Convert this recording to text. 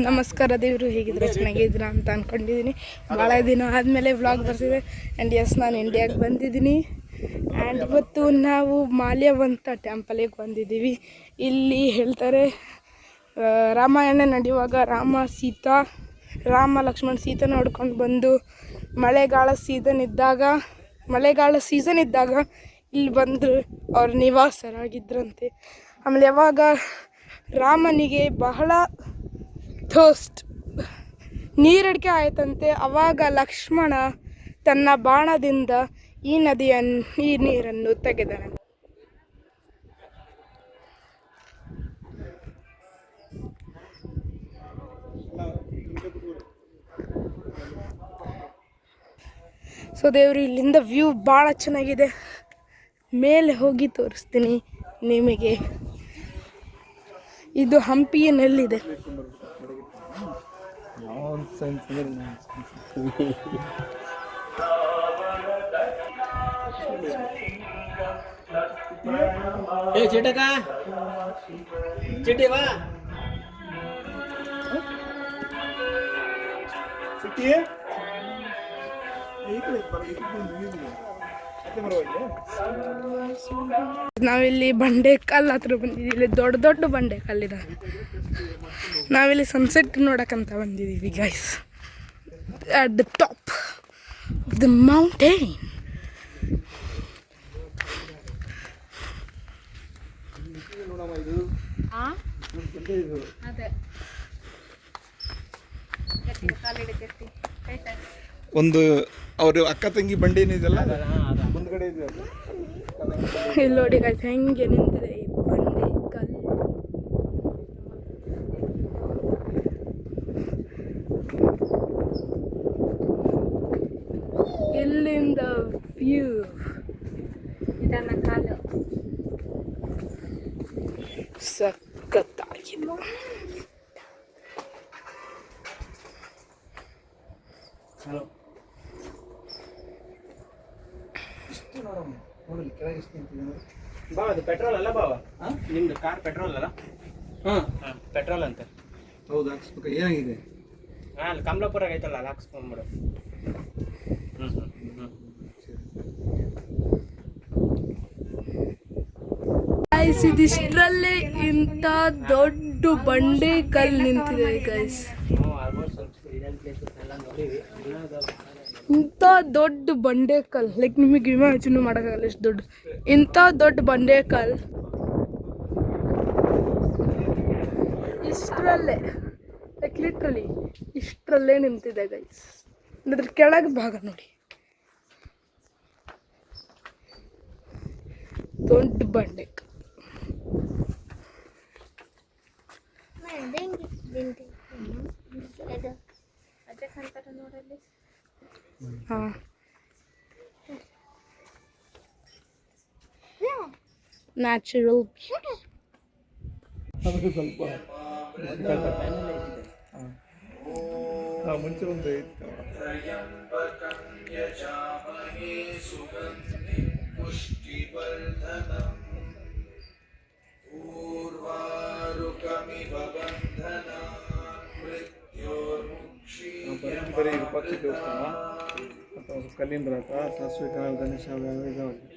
ನಮಸ್ಕಾರ ದೇವರು, ಹೇಗಿದ್ರೆ ಚೆನ್ನಾಗಿದ್ದೀರಾ ಅಂತ ಅಂದ್ಕೊಂಡಿದ್ದೀನಿ. ಭಾಳ ದಿನ ಆದಮೇಲೆ ವ್ಲಾಗ್ ಬರ್ತಿದೆ. ಆ್ಯಂಡ್ ಎಸ್, ನಾನು ಇಂಡಿಯಾಗೆ ಬಂದಿದ್ದೀನಿ. ಆ್ಯಂಡ್ ಇವತ್ತು ನಾವು ಮಾಲ್ಯವಂತ ಟೆಂಪಲಿಗೆ ಬಂದಿದ್ದೀವಿ. ಇಲ್ಲಿ ಹೇಳ್ತಾರೆ ರಾಮಾಯಣ ನಡೆಯುವಾಗ ರಾಮ ಲಕ್ಷ್ಮಣ ಸೀತಾ ನೋಡ್ಕೊಂಡು ಬಂದು ಮಳೆಗಾಲ ಸೀಸನ್ ಇದ್ದಾಗ ಇಲ್ಲಿ ಬಂದು ಅವ್ರ ನಿವಾಸರಾಗಿದ್ರಂತೆ. ಆಮೇಲೆ ಯಾವಾಗ ರಾಮನಿಗೆ ಬಹಳ ನೀರಡಿಕೆ ಆಯ್ತಂತೆ, ಅವಾಗ ಲಕ್ಷ್ಮಣ ತನ್ನ ಬಾಣದಿಂದ ಈ ನೀರನ್ನು ತೆಗೆದನು. ಸೊ ದೇವ್ರು, ಇಲ್ಲಿಂದ ವ್ಯೂ ಭಾಳ ಚೆನ್ನಾಗಿದೆ. ಮೇಲೆ ಹೋಗಿ ತೋರಿಸ್ತೀನಿ ನಿಮಗೆ. ಇದು ಹಂಪಿಯಲ್ಲಿದೆ. ನಾವಿಲ್ಲಿ ಬಂಡೆಕಲ್ಲು ಹತ್ರ ಬಂದಿದ್ದೀವಿ. ಇಲ್ಲಿ ದೊಡ್ಡ ದೊಡ್ಡ ಬಂಡೆಕಲ್ಲಿದೆ. ನಾವಿಲ್ಲಿ ಸನ್ಸೆಟ್ ನೋಡಕ್ಕಂತ ಬಂದಿದ್ದೀವಿ guys, at the top of the mountain. ಒಂದು ಅವರು ಅಕ್ಕ ತಂಗಿ ಬಂಡಿ ಏನಿದೆಲ್ಲ ಮುಂದ್ಗಡೆ ಇದೆ. ಇಲ್ಲಿ ನೋಡಿ ಗೈಸ್, ಹೆಂಗೆ ನಿಂತಿದೆ ಈ ಬಂಡೆ ಕಲ್ಲು. ಇಲ್ಲಿಂದ ವ್ಯೂ ಸಖತ್ತಾಗಿದೆ. ಬಾವ, ಅದು ಪೆಟ್ರೋಲ್ ಅಲ್ಲ ಬಾವ? ನಿಮ್ದು ಕಾರ್ ಪೆಟ್ರೋಲ್ ಅಲ್ಲ? ಪೆಟ್ರೋಲ್ ಅಂತ. ಹೌದು, ಹಾಕ್ಸ್ಬೇಕು. ಏನಾಗಿದೆ? ಅಲ್ಲಿ ಕಮಲಾಪುರಾಗ ಐತಲ್ಲ, ಅಲ್ಲಿ ಹಾಕ್ಸ್ಕೊಂಡ್ಬಿಡು. ಗೈಸ್, ಇದಿಷ್ಟರಲ್ಲೇ ಇಂಥ ದೊಡ್ಡ ಬಂಡೆ ಕಲ್ಲು ನಿಂತಿದೆ ಗೈಸ್. ಇಂಥ ದೊಡ್ಡ ಬಂಡೆ ಕಲ್ಲು, ಲೈಕ್ ನಿಮಗೆ ಇಮ್ಯಾಜಿನ್ ಮಾಡೋಕ್ಕಾಗಲ್ಲ ಎಷ್ಟು ದೊಡ್ಡ. ಇಂಥ ದೊಡ್ಡ ಬಂಡೆ ಕಲ್ಲು ಇಷ್ಟರಲ್ಲೇ, ಲೈಕ್ ಲಿಟ್ರಲಿ ಇಷ್ಟರಲ್ಲೇ ನಿಂತಿದೆ ಗೈಸ್. ಅದ್ರ ಕೆಳಗೆ ಭಾಗ ನೋಡಿ, ದೊಡ್ಡ ಬಂಡೆ ಕಲ್ಲು. Natural beauty. ಸ್ವಲ್ಪ ಮುಂಚೆ ಒಂದು ಇತ್ತು. ಬರೀ ಪಕ್ಷಿ ದೇವಸ್ಥಾನ ಅಥವಾ ಕಲ್ಲಿನ ರಥ, ಸಾಸಿವೆ ಕಾಳು, ಗಣೇಶ,